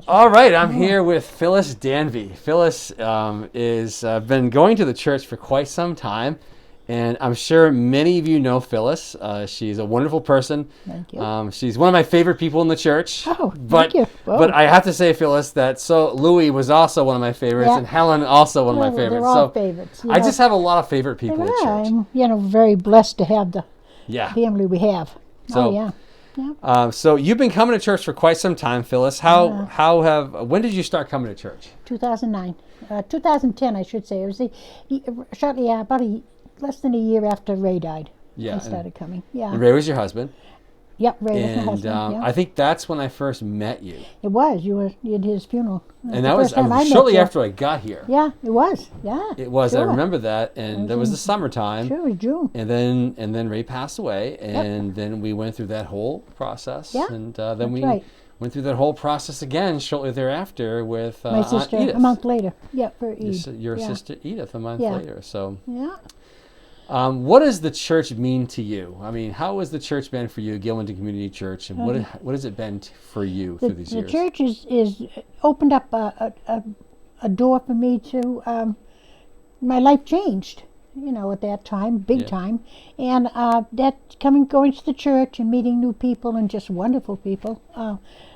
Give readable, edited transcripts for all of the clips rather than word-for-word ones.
All right, I'm here with Phyllis Danby. Phyllis is been going to the church for quite some time, and I'm sure many of you know Phyllis. She's a wonderful person. Thank you. She's one of my favorite people in the church. Oh, but, thank you. Whoa. But I have to say, Phyllis, that Louis was also one of my favorites, Yeah. and Helen also one of my Well, favorites. They're all So favorites. I just have a lot of favorite people at church. I'm, very blessed to have the family we have. So, yeah. So you've been coming to church for quite some time, Phyllis. When did you start coming to church? 2009, 2010, I should say. It was shortly about less than a year after Ray died. Yeah, I started coming. Yeah. And Ray was your husband. Yep, Ray was my husband. I think that's when I first met you. It was. You were at his funeral. And that was shortly after I got here. Yeah, it was. Yeah. It was. Sure. I remember that, and that was the summertime. Sure, it was June. And then Ray passed away, and then we went through that whole process. Yeah. And then we went through that whole process again shortly thereafter with my sister Edith. a month later. Yeah, for Edith. Your sister Edith a month later. So. Yeah. What does the church mean to you? I mean, how has the church been for you, Gilmanton Community Church, and what has it been for you through these years? The church is opened up a door for me to, my life changed, at that time, big time. And that going to the church and meeting new people and just wonderful people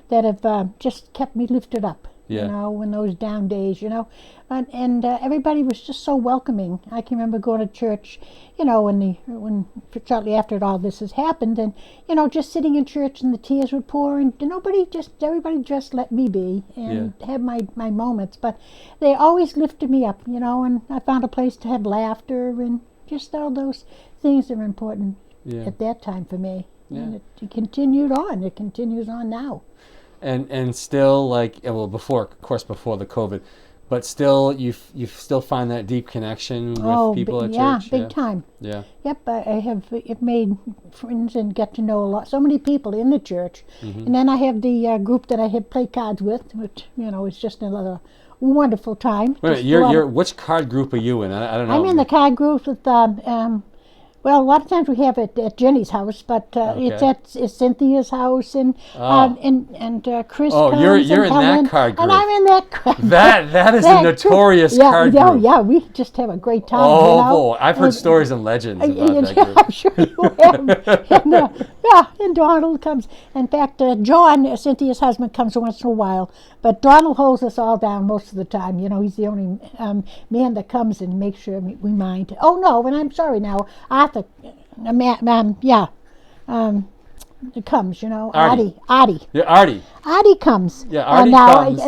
that have just kept me lifted up. In those down days, and everybody was just so welcoming. I can remember going to church, when shortly after all this has happened, and just sitting in church and the tears would pour, and everybody just let me be and have my moments. But they always lifted me up, and I found a place to have laughter and just all those things that are important at that time for me. Yeah. And it continued on. It continues on now. And still, before the COVID, but still you still find that deep connection with people at church? Yeah, big time. Yeah. Yep, I have made friends and get to know so many people in the church. Mm-hmm. And then I have the group that I have play cards with, which, is just another wonderful time. Wait, you're which card group are you in? I don't know. I'm in the card group with well, a lot of times we have it at Jenny's house, but it's at Cynthia's house, and Chris. Oh, comes you're in Helen, that card group. And I'm in that card group. That is a notorious card group. Yeah, we just have a great time. Oh, boy, I've heard stories and legends about that group. I'm sure you have. And Donald comes. In fact, John, Cynthia's husband, comes once in a while, but Donald holds us all down most of the time. He's the only man that comes and makes sure we mind. Oh no, and I'm sorry now, Arthur. It comes, Artie. Yeah, Artie. Artie comes. Yeah, Artie comes.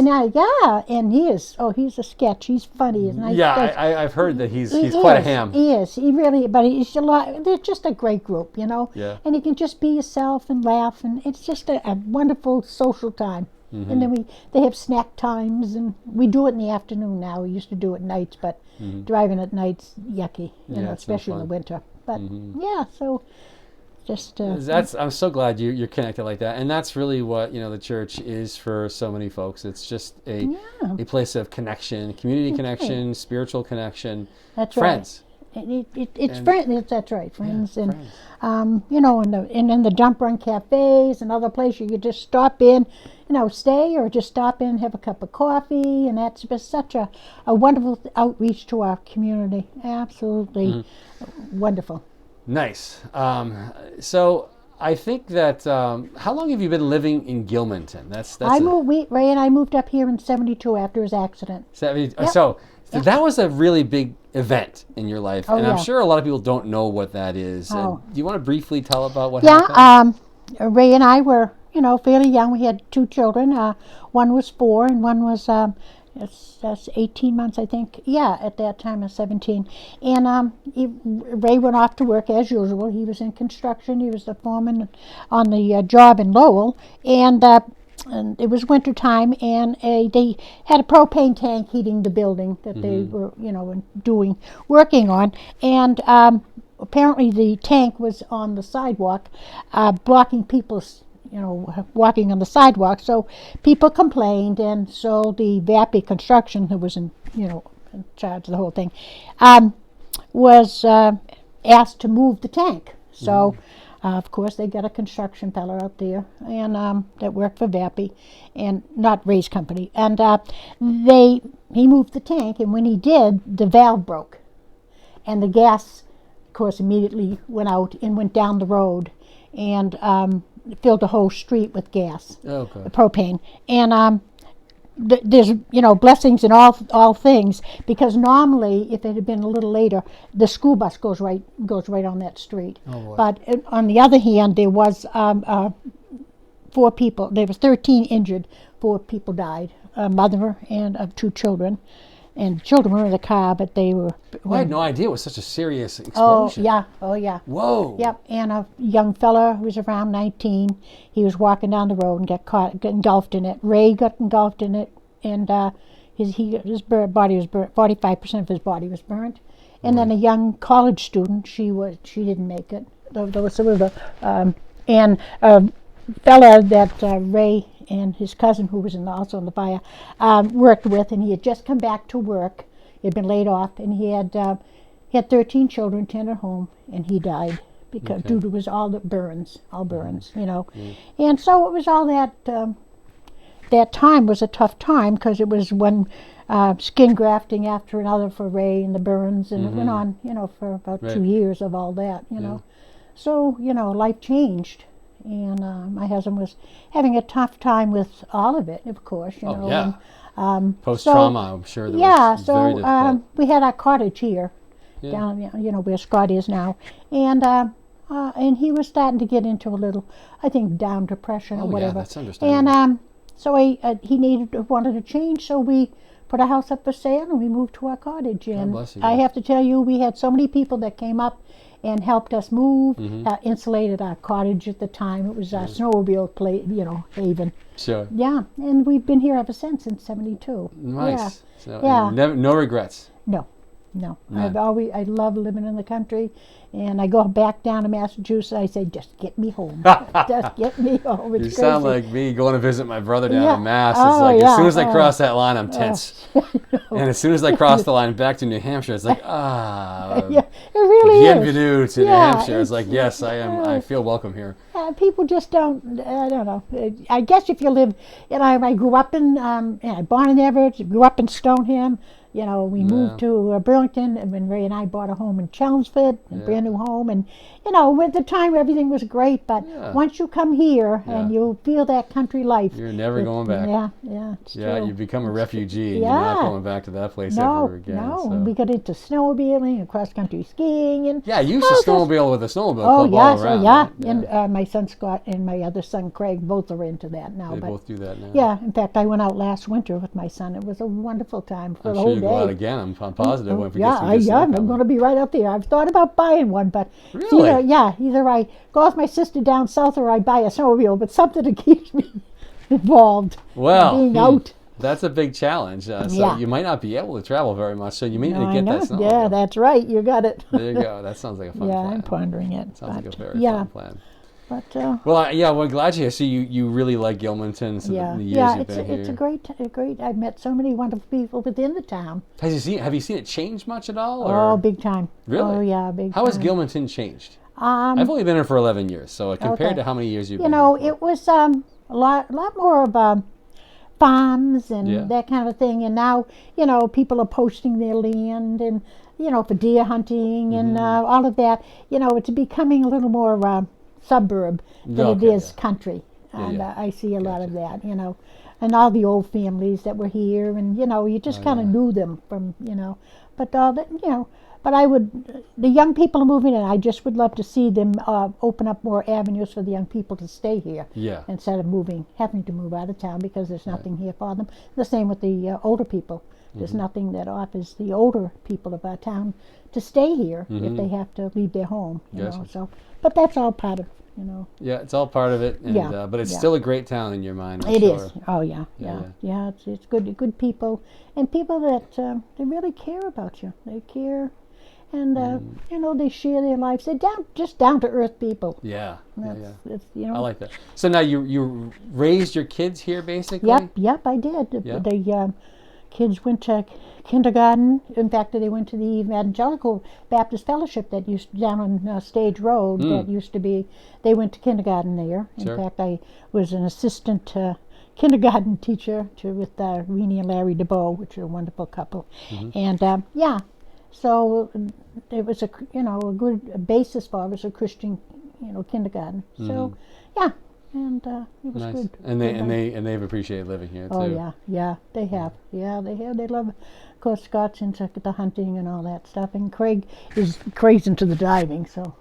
And he's a sketch. He's funny. I've heard that he's quite a ham. He is. He really, but he's a lot. They're just a great group, Yeah. And you can just be yourself and laugh, and it's just a wonderful social time. Mm-hmm. And then they have snack times, and we do it in the afternoon now. We used to do it nights, but driving at night's yucky, especially in the winter. But so just I'm so glad you're connected like that, and that's really what the church is for so many folks. It's just a place of connection, community connection, spiritual connection. That's friends. Right. It's friends. That's right, friends, and in the dump run cafes and other places you could just stop in, stay or just stop in and have a cup of coffee, and that's just such a wonderful outreach to our community. Absolutely wonderful. Nice. So I think that how long have you been living in Gilmanton? Ray and I moved up here in '72 after his accident. So that was a really big event in your life, and I'm sure a lot of people don't know what that is. Do you want to briefly tell about what happened? Ray and I were, fairly young. We had 2 children. One was 4, and one was that's 18 months, I think. Yeah, at that time, I was 17. And Ray went off to work as usual. He was in construction. He was the foreman on the job in Lowell, and it was winter time, and they had a propane tank heating the building that they were, working on, and apparently the tank was on the sidewalk, blocking people's, walking on the sidewalk. So people complained, and so the VAPI Construction, who was in charge of the whole thing, was asked to move the tank. So Of course, they got a construction fella out there, and that worked for Vappy, and not Ray's company. And he moved the tank, and when he did, the valve broke, and the gas, of course, immediately went out and went down the road, and filled the whole street with gas, Okay. propane, and there's blessings in all things, because normally if it had been a little later, the school bus goes right on that street. Oh, boy. But on the other hand, there was 4 people. There was 13 injured. 4 people died. A mother and 2 children, and children were in the car, but they were. I had no idea it was such a serious Oh explosion. yeah, oh yeah. Whoa. Yep, and a young fella who was around 19, he was walking down the road and got engulfed in it. Ray got engulfed in it, and his body was burnt. 45% of his body was burnt. And then a young college student, she didn't make it. And a fella that Ray and his cousin, who was also in the fire, worked with, and he had just come back to work. He had been laid off, and he had 13 children, 10 at home, and he died because due to all the burns, And so it was all that. That time was a tough time, because it was when skin grafting after another for Ray and the burns, and it went on, for about 2 years of all that, So, life changed, and my husband was having a tough time with all of it, of course, Oh, yeah. And, Post-trauma, I'm sure that was very difficult. so we had our cottage here, Yeah. down, where Scott is now, and he was starting to get into a little, I think, down depression or Yeah, whatever. that's understandable. And so he wanted to change, so we put our house up for sale and we moved to our cottage. And bless you I guys. have to tell you, we had so many people that came up and helped us move, insulated our cottage at the time. It was our snowmobile haven. Sure. Yeah, and we've been here ever since, in '72. Nice. So, Yeah. no regrets. No. None. I love living in the country, and I go back down to Massachusetts. I say, just get me home. Just get me home. It's You crazy. sound like me going to visit my brother down Yeah. in Mass. It's Oh, like yeah. as soon as I Oh. cross that line, I'm tense. And as soon as I cross the line back to New Hampshire, it's like, Yeah, it really is. bienvenue to New Yeah, Hampshire. It's like, yes, I am. I yeah. feel welcome here. People just don't. I don't know. I guess if you live, I grew up in, born in Everett, grew up in Stoneham. We moved to Burlington, and when Ray and I bought a home in Chelmsford, a brand new home, and at the time everything was great. But once you come here and you feel that country life, You're never going back. Yeah, it's Yeah, true. you become a refugee. And Yeah. You're not going back to that place ever again. No, so. we got into snowmobiling and cross-country skiing, and Yeah, you used to snowmobile with a snowmobile Oh club yes, all around. yeah. right? And my son Scott and my other son Craig both are into that now. They but both do that now. yeah, in fact, I went out last winter with my son. It was a wonderful time for I'm the sure whole you day. go out again. I'm positive when we get Yeah, some good snow I'm coming. going to be right up there. I've thought about buying one, but it's Really? either I go with my sister down south or I buy a snowmobile, but something that keeps me involved. Well, being out. That's a big challenge. So Yeah. you might not be able to travel very much. So you may need No, to I get know. that snowmobile. Yeah, that's right. You got it. There you go. That sounds like a fun yeah, plan. I'm pondering it. Sounds like a but, very yeah, fun plan. but Well, we're glad you're here. So you really like Gilmanton. So yeah, the years yeah, you've been here. it's a great. I've met so many wonderful people within the town. Have you seen it change much at all? Or? Oh, big time. Really? Oh, yeah, big How time. has Gilmanton changed? Um, I've only been here for 11 years, so compared Okay. to how many years you've you been know, here it was a lot more of farms and Yeah. that kind of thing. And now, people are posting their land and, for deer hunting and Mm-hmm. all of that. It's becoming a little more suburb than Okay, it is yeah. country. And yeah. I see a lot of that, and all the old families that were here, and you just kind of knew them from, but all that, but the young people are moving in. I just would love to see them open up more avenues for the young people to stay here Yeah. instead of having to move out of town because there's nothing here for them. The same with the older people. There's nothing that offers the older people of our town to stay here if they have to leave their home. You know, Gotcha. so, but that's all part of. Yeah, it's all part of it, and, Yeah, but it's yeah. still a great town in your mind. I'm It sure. is. Oh yeah, Yeah, yeah. It's good people, and people that they really care about you. They care, and they share their lives. They're just down to earth people. Yeah, yeah, yeah. It's, I like that. So now you raised your kids here, basically. Yep, I did. Yeah. They kids went to kindergarten. In fact, they went to the Evangelical Baptist Fellowship that used down on Stage Road. That used to be. They went to kindergarten there. Sure. In fact, I was an assistant kindergarten teacher with Renee and Larry DeBow, which are a wonderful couple. And so it was a good basis for us, a Christian kindergarten. So and it was Nice. good. And they've appreciated living here too. Oh yeah, they have. Yeah, they have. They love. Of course, Scott's into the hunting and all that stuff, and Craig's into the diving. So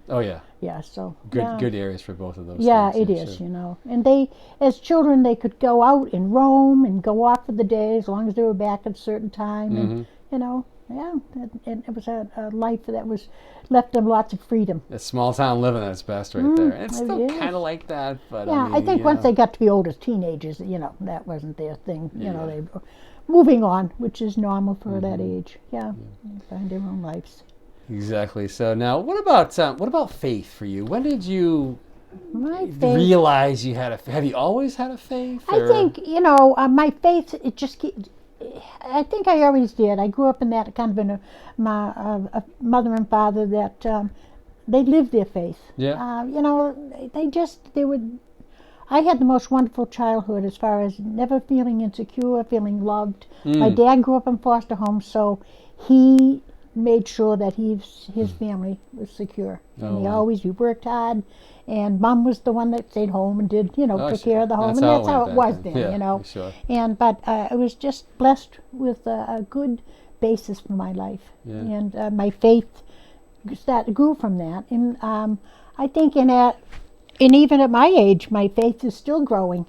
Oh yeah. yeah, so Good areas for both of those. Yeah, things, it is. sure. And they, as children, they could go out and roam and go off for the day as long as they were back at a certain time, and and it was a life that was left them lots of freedom. It's small town living at its best right there. It's still it is. kind of like that, but Yeah, I think once they got to be old as teenagers, that wasn't their thing. They were moving on, which is normal for that age. Yeah, they find their own lives. Exactly. So now, what about faith for you? When did you My faith. realize you had have you always had a faith? I think my faith. It just. I think I always did. I grew up in that kind of a mother and father that they lived their faith. Yeah. They would. I had the most wonderful childhood as far as never feeling insecure, feeling loved. My dad grew up in foster homes, so he made sure that his family was secure. And we worked hard, and Mom was the one that stayed home and did, took care of the home, and that's how it was then, Sure. And but I was just blessed with a good basis for my life, and my faith grew from that. And I think and even at my age, my faith is still growing.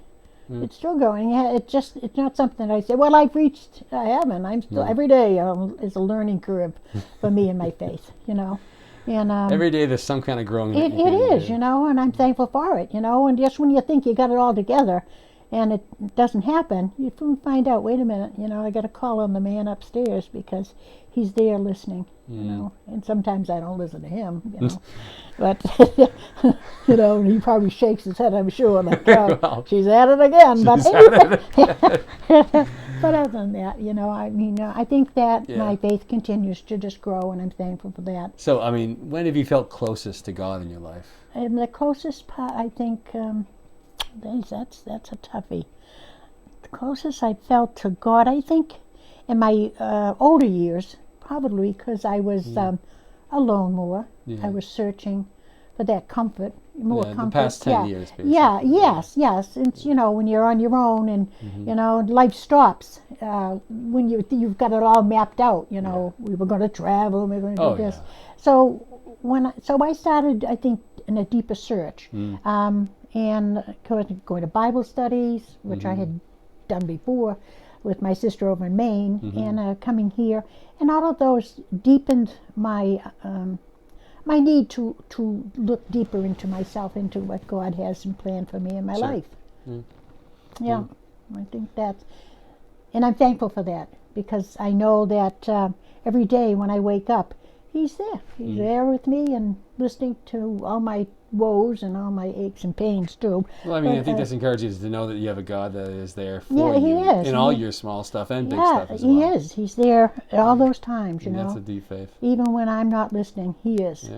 It's still growing. It's not something I say, well, I've reached heaven. I'm still, every day is a learning curve for me and my faith, And every day there's some kind of growing. It is, and I'm thankful for it, and just when you think you got it all together and it doesn't happen, you find out, wait a minute, I got to call on the man upstairs because he's there listening, and sometimes I don't listen to him, but, and he probably shakes his head, I'm sure, like, well, she's at it again, but but other than that, I think that my faith continues to just grow, and I'm thankful for that. So, when have you felt closest to God in your life? And the closest part, I think, that's a toughie. The closest I felt to God, I think, in my older years, probably because I was alone more. Yeah. I was searching for that comfort, more comfort. The past 10 years, basically. Yes. And, when you're on your own and, life stops. When you've got it all mapped out, we were going to travel, we were going to do this. Yeah. So I started, I think, in a deeper search. And going to Bible studies, which I had done before with my sister over in Maine, and coming here. And all of those deepened my my need to look deeper into myself, into what God has in plan for me in my life. Yeah, I think that's, and I'm thankful for that, because I know that every day when I wake up, He's there. He's there with me and listening to all my woes and all my aches and pains too. Well, I think that's encouraging, is to know that you have a God that is there for you. He is. In all your small stuff and big stuff as well. He is. He's there at all those times, And that's a deep faith. Even when I'm not listening, He is.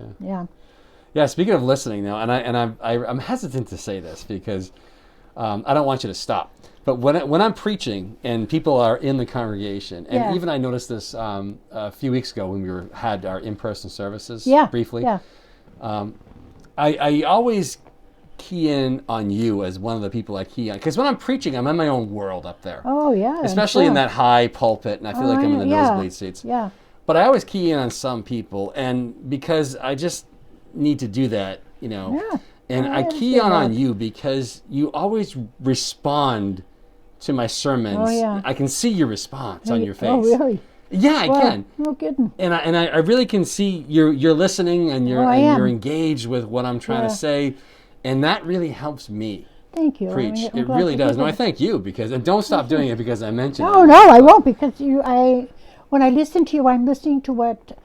Yeah, speaking of listening now, and I'm hesitant to say this because I don't want you to stop. But when I'm preaching and people are in the congregation, and even I noticed this a few weeks ago when we had our in-person services briefly. I always key in on you as one of the people I key on, because when I'm preaching, I'm in my own world up there. Oh yeah, especially in that high pulpit, and I feel like I'm in the nosebleed seats. Yeah. But I always key in on some people, and because I just need to do that, And I key on you because you always respond to my sermons. Oh, yeah. I can see your response on your face. Oh, really? Yeah, I can. No kidding. And I really can see you're listening, and you're engaged with what I'm trying to say, and that really helps me. Thank you. Preach. It really does. No, I thank you, and don't stop doing it because I mentioned it. No, I won't, because when I listen to you, I'm listening to what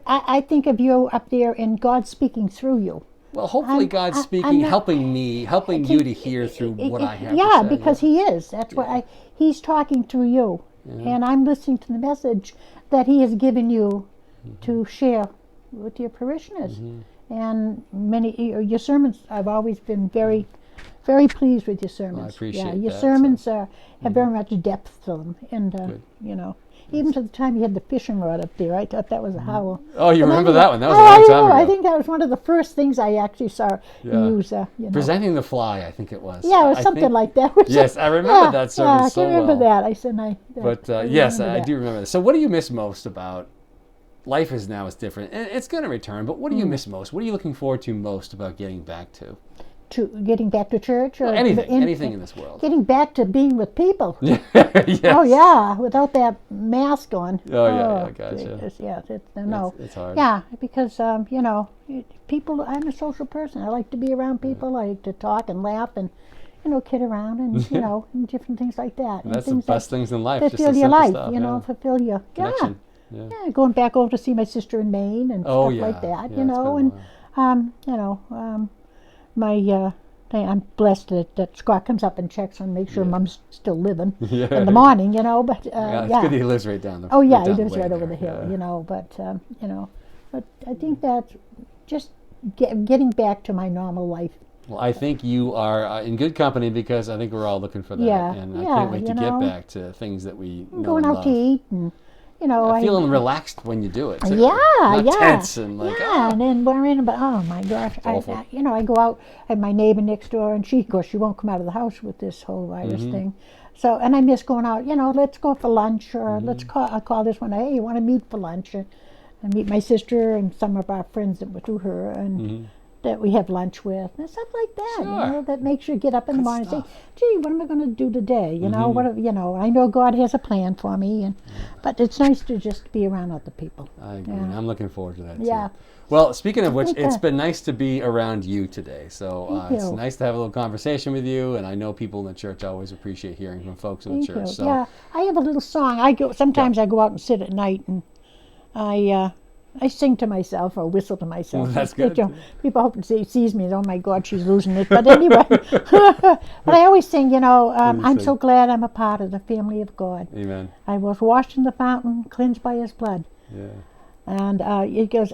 I think of you up there, and God speaking through you. Well, hopefully God's speaking, helping you to hear through what I have to say. Yeah, because He is. That's what He's talking through you. And I'm listening to the message that he has given you to share with your parishioners. And your sermons, I've always been very, very pleased with your sermons. Well, I appreciate your that, sermons have very much depth to them. And, even to the time you had the fishing rod up there, I thought that was a howl. Oh, you remember that one? That was a long time ago. I think that was one of the first things I actually saw you use. Presenting the fly, I think it was. Yeah, it was something like that. Yes, I remember that sermon so well. I can remember that. I said, Yes, I do remember that. So what do you miss most about life is different, and it's going to return, but what do you miss most? What are you looking forward to most about getting back to? Getting back to church? Or anything in this world. Getting back to being with people. Yes. Oh, yeah, without that mask on. I gotcha. It's hard. Yeah, because, people, I'm a social person. I like to be around people. I like to talk and laugh and, kid around and, and different things like that. And that's the best things in life. Fulfill your life, fulfill your connection. Yeah, going back over to see my sister in Maine and stuff like that, I'm blessed that Scott comes up and checks and makes sure Mom's still living in the morning, but it's good that he lives right down the he lives right over the hill, but I think that's just getting back to my normal life. Well, I think you are in good company because I think we're all looking for that, and I can't wait to get back to things that we know going and out to eat and. Feeling relaxed when you do it. Too. Not tense and and then worrying about, oh my gosh, I go out, I have my neighbor next door, and she won't come out of the house with this whole virus thing. So, and I miss going out, let's go for lunch, or I'll call this one, hey, you want to meet for lunch? And I meet my sister and some of our friends that were through her, and that we have lunch with, and stuff like that, that makes you get up in the morning and say, gee, what am I going to do today? I know God has a plan for me, but it's nice to just be around other people. I agree. I'm looking forward to that too. Yeah. Well, speaking of which, it's been nice to be around you today. So it's nice to have a little conversation with you, and I know people in the church always appreciate hearing from folks in the church. So. Yeah, I have a little song. Sometimes I go out and sit at night, and I sing to myself or whistle to myself. Well, that's good. People hope to sees me and, oh my God, she's losing it. But anyway, but I always sing, I'm so glad I'm a part of the family of God. Amen. I was washed in the fountain, cleansed by his blood. Yeah. And it goes,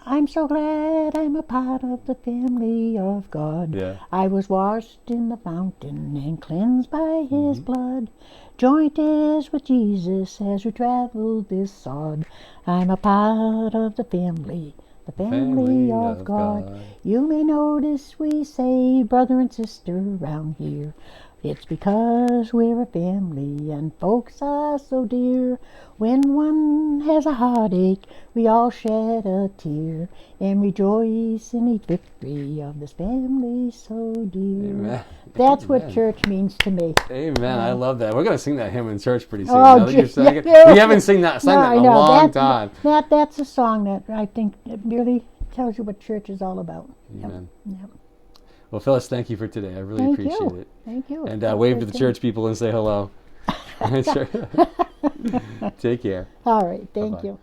I'm so glad I'm a part of the family of God. Yeah. I was washed in the fountain and cleansed by his blood. Joint is with Jesus as we travel this sod. I'm a part of the family of God. You may notice we say brother and sister around here. It's because we're a family and folks are so dear. When one has a heartache, we all shed a tear and rejoice in each victory of this family so dear. Amen. That's what church means to me. Amen. I love that. We're going to sing that hymn in church pretty soon. Oh, We haven't sang that in a long time. That's a song that I think it really tells you what church is all about. Amen. Yep. Well, Phyllis, thank you for today. I really appreciate it. Thank you. And wave to the church people and say hello. Take care. All right. Thank Bye-bye. you.